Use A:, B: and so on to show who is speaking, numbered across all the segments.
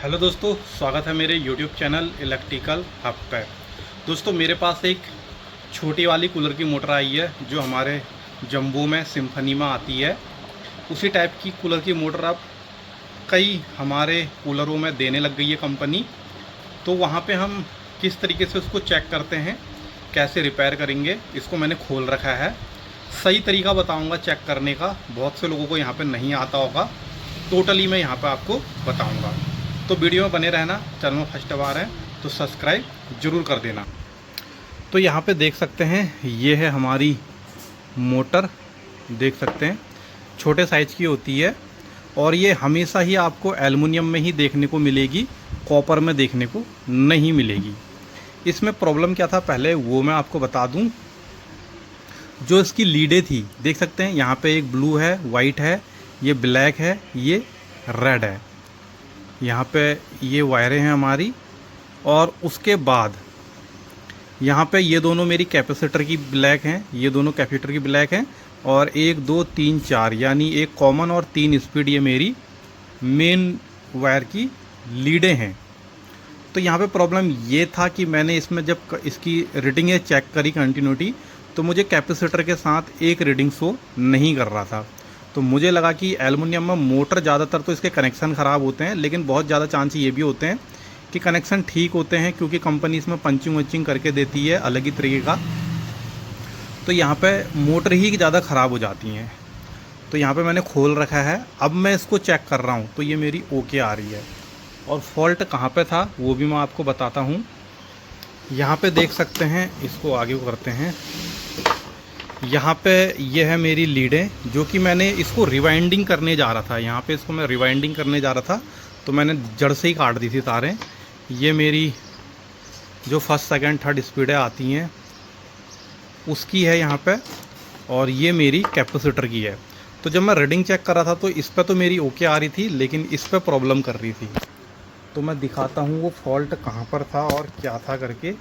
A: Hello दोस्तों, स्वागत है मेरे YouTube चैनल इलेक्ट्रिकल हब पे। दोस्तों, मेरे पास एक छोटी वाली कूलर की मोटर आई है जो हमारे जंबो में सिम्फनी में आती है। उसी टाइप की कूलर की मोटर अब कई हमारे कूलरों में देने लग गई है कंपनी। तो वहाँ पे हम किस तरीके से उसको चेक करते हैं, कैसे रिपेयर करेंगे, इसको मैंने खोल रखा है। सही तरीका बताऊँगा चेक करने का, बहुत से लोगों को यहाँ पर नहीं आता होगा। टोटली मैं यहाँ पर आपको बताऊँगा, तो वीडियो में बने रहना। चैनल में फर्स्ट बार है तो सब्सक्राइब ज़रूर कर देना। तो यहाँ पे देख सकते हैं, ये है हमारी मोटर। देख सकते हैं छोटे साइज़ की होती है और ये हमेशा ही आपको एल्युमिनियम में ही देखने को मिलेगी, कॉपर में देखने को नहीं मिलेगी। इसमें प्रॉब्लम क्या था पहले वो मैं आपको बता दूं। जो इसकी लीडें थी, देख सकते हैं यहाँ पे एक ब्लू है, वाइट है, ये ब्लैक है, ये रेड है। यहाँ पे ये वायरें हैं हमारी। और उसके बाद यहाँ पे ये दोनों मेरी कैपेसिटर की ब्लैक हैं, ये दोनों कैपेसिटर की ब्लैक हैं। और 1 2 3 4 यानी एक कॉमन और 3 स्पीड ये मेरी मेन वायर की लीडें हैं। तो यहाँ पे प्रॉब्लम ये था कि मैंने इसमें जब इसकी रीडिंगें चेक करी कंटिन्यूटी, तो मुझे कैपेसिटर के साथ एक रीडिंग शो नहीं कर रहा था। तो मुझे लगा कि एल्युमिनियम में मोटर ज़्यादातर तो इसके कनेक्शन ख़राब होते हैं, लेकिन बहुत ज़्यादा चांस ये भी होते हैं कि कनेक्शन ठीक होते हैं, क्योंकि कंपनी इसमें पंचिंग वंचिंग करके देती है अलग ही तरीके का। तो यहाँ पे मोटर ही ज़्यादा ख़राब हो जाती हैं। तो यहाँ पे मैंने खोल रखा है, अब मैं इसको चेक कर रहा हूँ। तो ये मेरी ओके आ रही है। और फॉल्ट कहाँ पे था वो भी मैं आपको बताता हूँ। यहाँ पे देख सकते हैं, इसको आगे करते हैं। यहाँ पे ये है मेरी लीडें, जो कि मैंने इसको रिवाइंडिंग करने जा रहा था। यहाँ पे इसको मैं रिवाइंडिंग करने जा रहा था, तो मैंने जड़ से ही काट दी थी तारें। ये मेरी जो फर्स्ट सेकंड थर्ड स्पीडें आती हैं उसकी है यहाँ पे, और ये मेरी कैपेसिटर की है। तो जब मैं रीडिंग चेक कर रहा था तो इस पर तो मेरी ओके आ रही थी, लेकिन इस पर प्रॉब्लम कर रही थी। तो मैं दिखाता हूँ वो फॉल्ट कहाँ पर था और क्या था करके,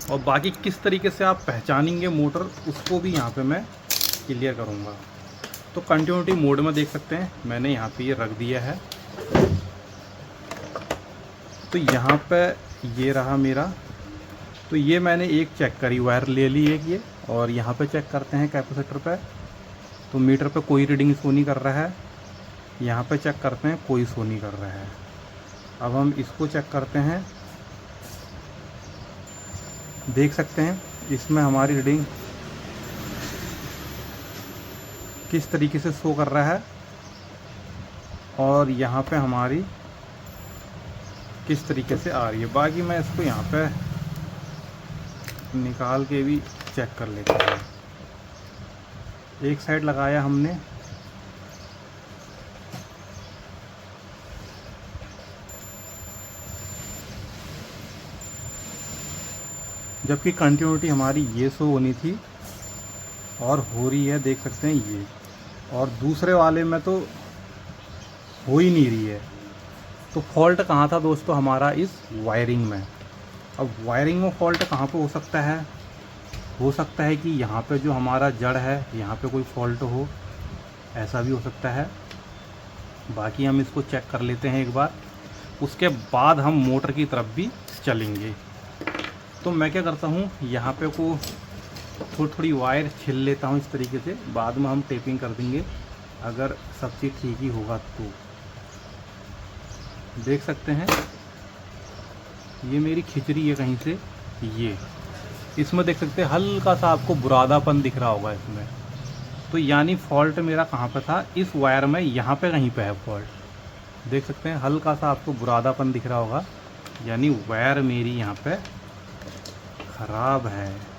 A: और बाकी किस तरीके से आप पहचानेंगे मोटर, उसको भी यहाँ पे मैं क्लियर करूँगा। तो कंटिन्यूटी मोड में देख सकते हैं मैंने यहाँ पे ये रख दिया है। तो यहाँ पे ये रहा मेरा। तो ये मैंने एक चेक करी, वायर ले ली एक ये, और यहाँ पे चेक करते हैं कैपेसिटर पे। तो मीटर पे कोई रीडिंग शो नहीं कर रहा है। यहाँ पे चेक करते हैं, कोई शो नहीं कर रहा है। अब हम इसको चेक करते हैं। देख सकते हैं इसमें हमारी रीडिंग किस तरीके से शो कर रहा है, और यहाँ पे हमारी किस तरीके से आ रही है। बाकी मैं इसको यहाँ पे निकाल के भी चेक कर लेता हूँ। एक साइड लगाया हमने, जबकि कंटिन्यूटी हमारी ये शो होनी थी और हो रही है, देख सकते हैं ये। और दूसरे वाले में तो हो ही नहीं रही है। तो फॉल्ट कहाँ था दोस्तों हमारा, इस वायरिंग में। अब वायरिंग में फॉल्ट कहाँ पे हो सकता है? हो सकता है कि यहाँ पे जो हमारा जड़ है यहाँ पे कोई फॉल्ट हो, ऐसा भी हो सकता है। बाकी हम इसको चेक कर लेते हैं एक बार, उसके बाद हम मोटर की तरफ भी चलेंगे। तो मैं क्या करता हूँ, यहाँ पे को थोड़ी थोड़ी वायर छिल लेता हूँ इस तरीके से, बाद में हम टेपिंग कर देंगे अगर सब चीज़ ठीक ही होगा तो। देख सकते हैं ये मेरी खिचड़ी है कहीं से, ये इसमें देख सकते हैं हल्का सा आपको बुरादापन दिख रहा होगा इसमें। तो यानी फॉल्ट मेरा कहाँ पे था, इस वायर में, यहाँ पे कहीं पे है फॉल्ट। देख सकते हैं हल्का सा आपको बुरादापन दिख रहा होगा, यानी वायर मेरी यहाँ पे खराब है।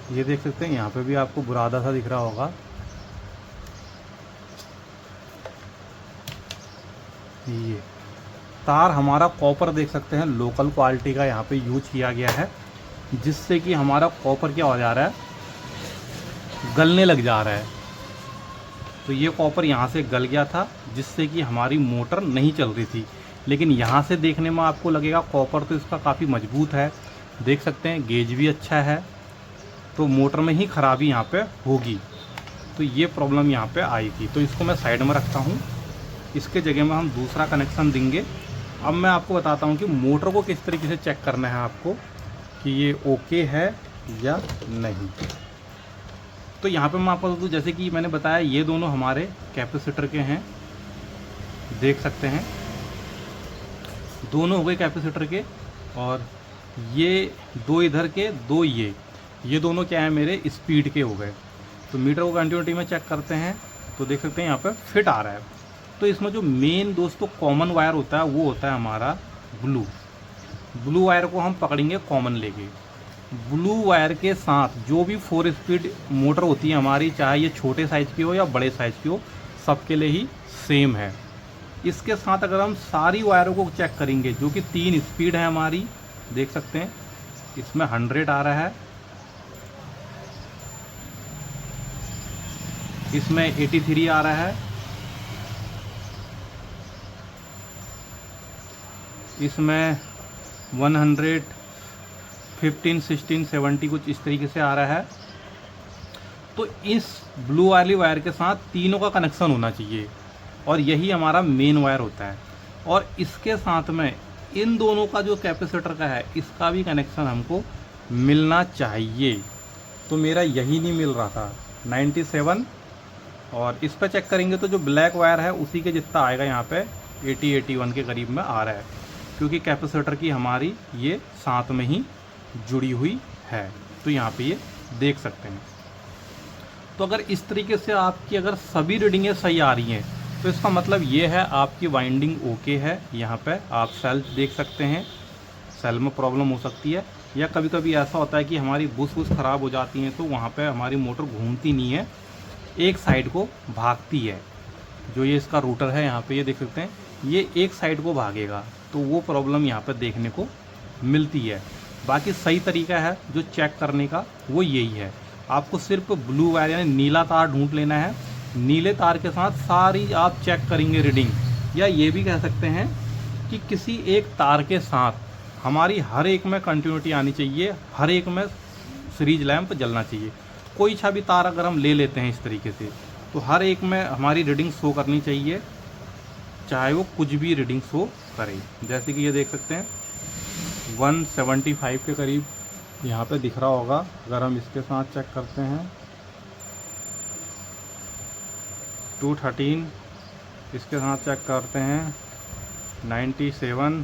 A: ये देख सकते हैं यहाँ पे भी आपको बुरादा सा दिख रहा होगा। ये तार हमारा कॉपर देख सकते हैं लोकल क्वालिटी का यहाँ पे यूज किया गया है, जिससे कि हमारा कॉपर क्या हो जा रहा है, गलने लग जा रहा है। तो ये कॉपर यहाँ से गल गया था, जिससे कि हमारी मोटर नहीं चल रही थी। लेकिन यहाँ से देखने में आपको लगेगा कॉपर तो इसका काफ़ी मजबूत है, देख सकते हैं गेज भी अच्छा है, तो मोटर में ही ख़राबी यहाँ पे होगी। तो ये प्रॉब्लम यहाँ पे आई थी, तो इसको मैं साइड में रखता हूँ। इसके जगह में हम दूसरा कनेक्शन देंगे। अब मैं आपको बताता हूँ कि मोटर को किस तरीके से चेक करना है आपको कि ये ओके है या नहीं। तो यहाँ पे मैं आपको बता दूँ, जैसे कि मैंने बताया ये दोनों हमारे कैपेसिटर के हैं, देख सकते हैं दोनों हो गए कैपेसिटर के। और ये दो इधर के, दो ये दोनों क्या है मेरे स्पीड के हो गए। तो मीटर को कंटिन्यूटी में चेक करते हैं तो देख सकते हैं यहाँ पे फिट आ रहा है। तो इसमें जो मेन दोस्तों कॉमन वायर होता है वो होता है हमारा ब्लू वायर को हम पकड़ेंगे कॉमन लेके। ब्लू वायर के साथ जो भी 4 स्पीड मोटर होती है हमारी, चाहे ये छोटे साइज़ की हो या बड़े साइज़ की हो, सबके लिए ही सेम है। इसके साथ अगर हम सारी वायरों को चेक करेंगे, जो कि 3 स्पीड है हमारी, देख सकते हैं इसमें 100 आ रहा है, इसमें 83 आ रहा है, इसमें 100, 15, 16, 70 कुछ इस तरीके से आ रहा है। तो इस ब्लू वाली वायर के साथ तीनों का कनेक्शन होना चाहिए और यही हमारा मेन वायर होता है। और इसके साथ में इन दोनों का जो कैपेसिटर का है इसका भी कनेक्शन हमको मिलना चाहिए। तो मेरा यही नहीं मिल रहा था 97। और इस पर चेक करेंगे तो जो ब्लैक वायर है उसी के जितना आएगा, यहाँ पे 80, 81 के करीब में आ रहा है, क्योंकि कैपेसिटर की हमारी ये साथ में ही जुड़ी हुई है। तो यहाँ पे ये देख सकते हैं। तो अगर इस तरीके से आपकी अगर सभी रीडिंगें सही आ रही हैं तो इसका मतलब ये है आपकी वाइंडिंग ओके है। यहाँ पे आप सेल देख सकते हैं, सेल में प्रॉब्लम हो सकती है, या कभी कभी ऐसा होता है कि हमारी बुश ख़राब हो जाती हैं तो वहाँ पे हमारी मोटर घूमती नहीं है, एक साइड को भागती है। जो ये इसका रूटर है यहाँ पे ये देख सकते हैं, ये एक साइड को भागेगा, तो वो प्रॉब्लम यहाँ पे देखने को मिलती है। बाकी सही तरीका है जो चेक करने का वो यही है, आपको सिर्फ ब्लू वायर यानी नीला तार ढूंढ लेना है। नीले तार के साथ सारी आप चेक करेंगे रीडिंग, या ये भी कह सकते हैं कि किसी एक तार के साथ हमारी हर एक में कंटिन्यूटी आनी चाहिए, हर एक में सीरीज लैंप जलना चाहिए। कोई सा भी तार अगर हम ले लेते हैं इस तरीके से तो हर एक में हमारी रीडिंग शो करनी चाहिए, चाहे वो कुछ भी रीडिंग शो करे। जैसे कि ये देख सकते हैं 175 के करीब यहाँ पे दिख रहा होगा। अगर हम इसके साथ चेक करते हैं 213, इसके साथ चेक करते हैं 97,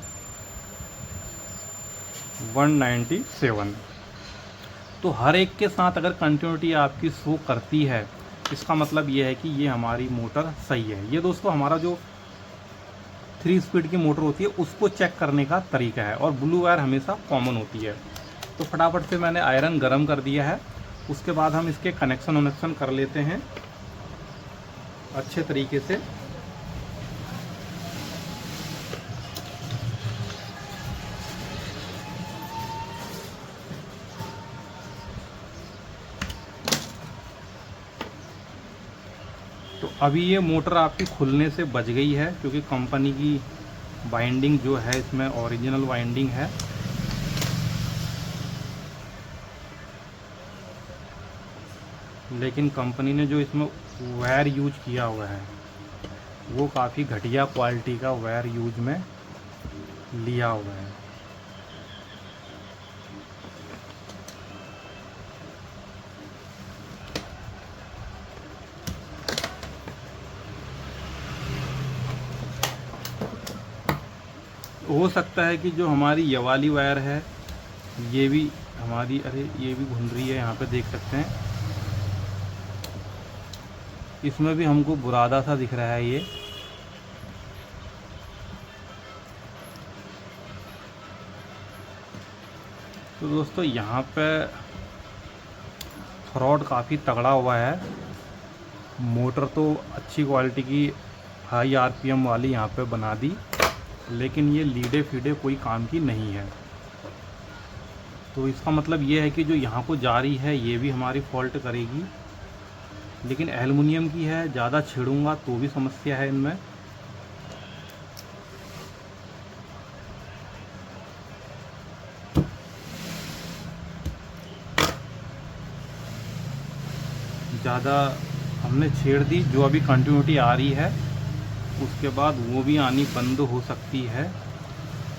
A: 197। तो हर एक के साथ अगर कंटिन्यूटी आपकी शो करती है इसका मतलब ये है कि ये हमारी मोटर सही है। ये दोस्तों हमारा जो 3 स्पीड की मोटर होती है उसको चेक करने का तरीका है, और ब्लू वायर हमेशा कॉमन होती है। तो फटाफट से मैंने आयरन गरम कर दिया है, उसके बाद हम इसके कनेक्शन वनेक्शन कर लेते हैं अच्छे तरीके से। तो अभी ये मोटर आपकी खुलने से बच गई है, क्योंकि कंपनी की वाइंडिंग जो है इसमें ओरिजिनल वाइंडिंग है। लेकिन कंपनी ने जो इसमें वायर यूज किया हुआ है वो काफ़ी घटिया क्वालिटी का वायर यूज में लिया हुआ है। हो सकता है कि जो हमारी ये वाली वायर है ये भी हमारी, अरे ये भी घूम रही है, यहाँ पे देख सकते हैं इसमें भी हमको बुरादा सा दिख रहा है ये। तो दोस्तों यहाँ पे फ्रॉड काफ़ी तगड़ा हुआ है। मोटर तो अच्छी क्वालिटी की हाई आरपीएम वाली यहाँ पे बना दी, लेकिन ये लीडे फीडे कोई काम की नहीं है। तो इसका मतलब ये है कि जो यहाँ को जा रही है ये भी हमारी फॉल्ट करेगी, लेकिन एल्युमिनियम की है, ज़्यादा छेड़ूंगा तो भी समस्या है इनमें। ज़्यादा हमने छेड़ दी, जो अभी कंटिन्यूटी आ रही है उसके बाद वो भी आनी बंद हो सकती है।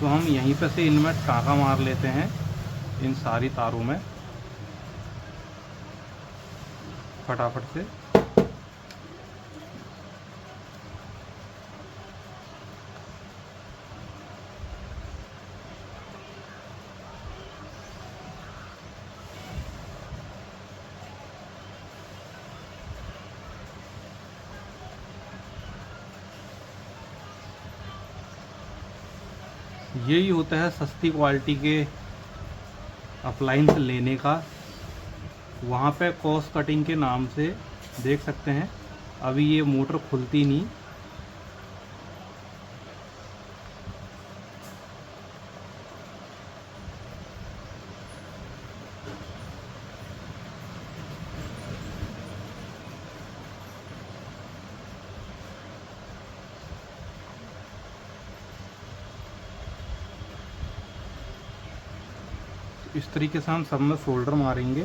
A: तो हम यहीं पे से इनमें टाँका मार लेते हैं, इन सारी तारों में फटाफट से। यही होता है सस्ती क्वालिटी के अप्लायंस लेने का। वहाँ पे कॉस्ट कटिंग के नाम से देख सकते हैं अभी ये मोटर खुलती नहीं। इस तरीके से हम सब में सोल्डर मारेंगे।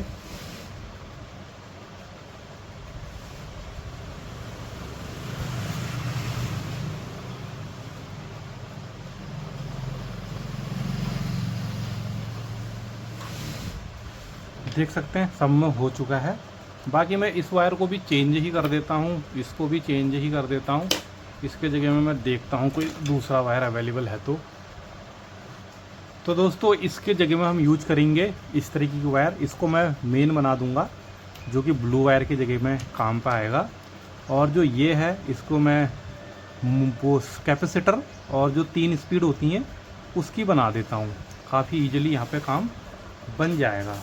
A: देख सकते हैं सब में हो चुका है। बाकी मैं इस वायर को भी चेंज ही कर देता हूँ, इसको भी चेंज ही कर देता हूँ। इसके जगह में मैं देखता हूँ कोई दूसरा वायर अवेलेबल है तो दोस्तों इसके जगह में हम यूज करेंगे इस तरीके की वायर। इसको मैं मेन बना दूंगा जो कि ब्लू वायर की जगह में काम पे आएगा। और जो ये है इसको मैं वो कैपेसिटर और जो 3 स्पीड होती हैं उसकी बना देता हूँ। काफ़ी इजीली यहाँ पे काम बन जाएगा।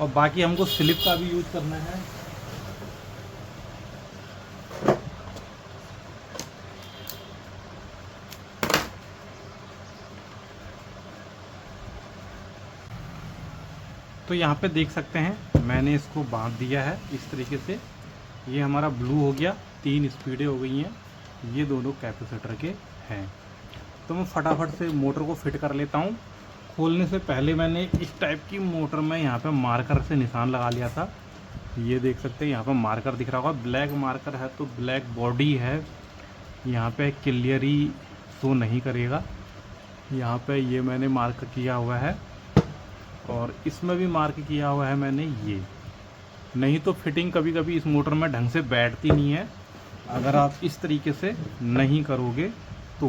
A: और बाकी हमको स्लिप का भी यूज करना है। तो यहाँ पे देख सकते हैं मैंने इसको बांध दिया है इस तरीके से। ये हमारा ब्लू हो गया, 3 स्पीडें हो गई हैं, ये दोनों कैपेसिटर के हैं। तो मैं फटाफट से मोटर को फिट कर लेता हूँ। खोलने से पहले मैंने इस टाइप की मोटर में यहाँ पे मार्कर से निशान लगा लिया था। ये देख सकते हैं यहाँ पे मार्कर दिख रहा होगा, ब्लैक मार्कर है तो ब्लैक बॉडी है। यहाँ पे क्लियरली शो नहीं करेगा। यहाँ पे ये मैंने मार्क किया हुआ है और इसमें भी मार्क किया हुआ है मैंने ये। नहीं तो फिटिंग कभी कभी इस मोटर में ढंग से बैठती नहीं है अगर आप इस तरीके से नहीं करोगे तो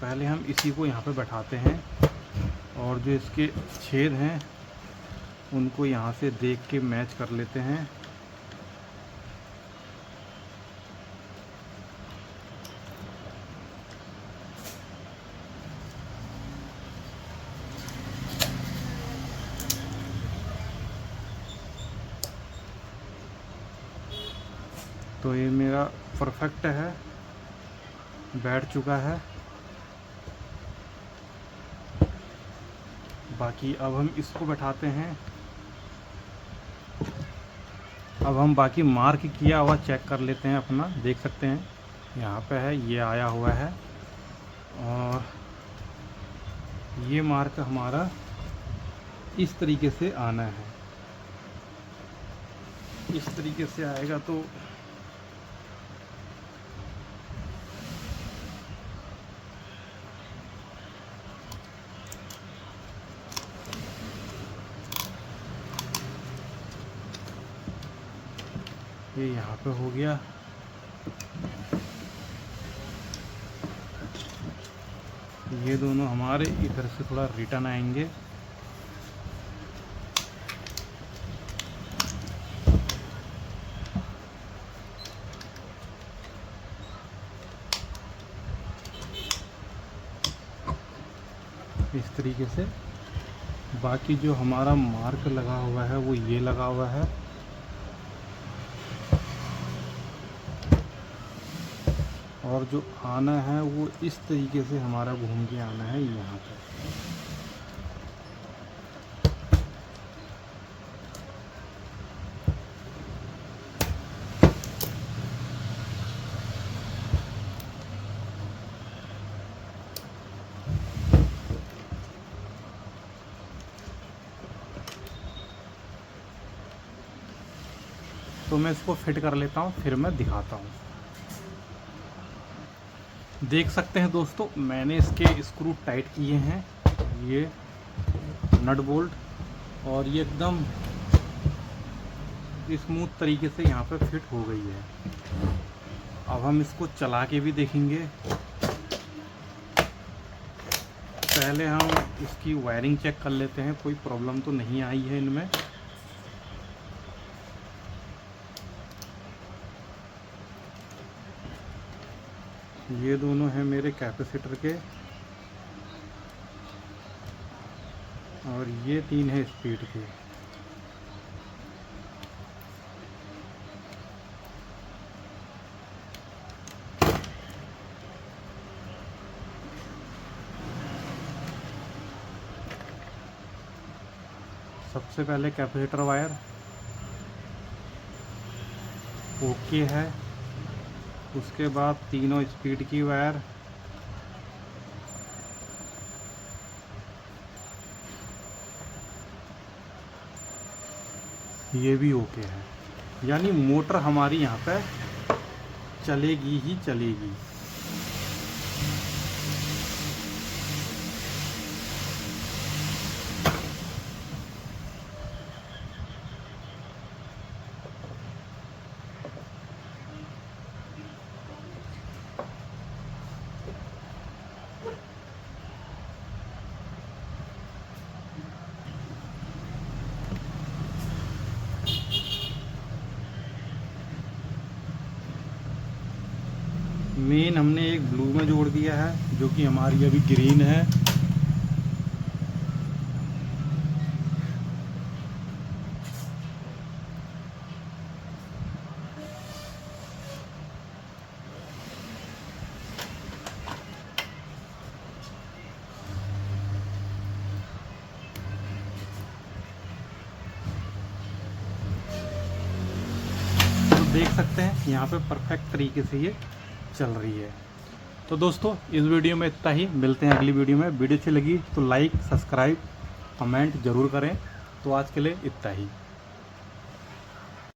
A: पहले हम इसी को यहाँ पे बैठाते हैं और जो इसके छेद हैं उनको यहाँ से देख के मैच कर लेते हैं। तो ये मेरा परफेक्ट है, बैठ चुका है। बाकी अब हम इसको बैठाते हैं। अब हम बाकी मार्क किया हुआ चेक कर लेते हैं अपना। देख सकते हैं यहाँ पे है, ये आया हुआ है और ये मार्क हमारा इस तरीके से आना है। इस तरीके से आएगा तो ये यहाँ पे हो गया। ये दोनों हमारे इधर से थोड़ा रिटर्न आएंगे। इस तरीके से। बाकी जो हमारा मार्क लगा हुआ है वो ये लगा हुआ है। और जो आना है वो इस तरीके से हमारा घूम के आना है यहाँ पर। तो मैं इसको फिट कर लेता हूँ, फिर मैं दिखाता हूँ। देख सकते हैं दोस्तों, मैंने इसके स्क्रू टाइट किए हैं, ये नट बोल्ट, और ये एकदम स्मूथ तरीके से यहाँ पे फिट हो गई है। अब हम इसको चला के भी देखेंगे। पहले हम इसकी वायरिंग चेक कर लेते हैं, कोई प्रॉब्लम तो नहीं आई है इनमें। ये दोनों हैं मेरे कैपेसिटर के, और ये 3 है स्पीड के। सबसे पहले कैपेसिटर वायर ओके है, उसके बाद तीनों स्पीड की वायर, ये भी ओके है। यानी मोटर हमारी यहाँ पे चलेगी ही चलेगी। मेन हमने एक ब्लू में जोड़ दिया है, जो कि हमारी अभी ग्रीन है। तो देख सकते हैं यहाँ पे परफेक्ट तरीके से ये चल रही है। तो दोस्तों, इस वीडियो में इतना ही। मिलते हैं अगली वीडियो में। वीडियो अच्छी लगी तो लाइक, सब्सक्राइब, कमेंट ज़रूर करें। तो आज के लिए इतना ही।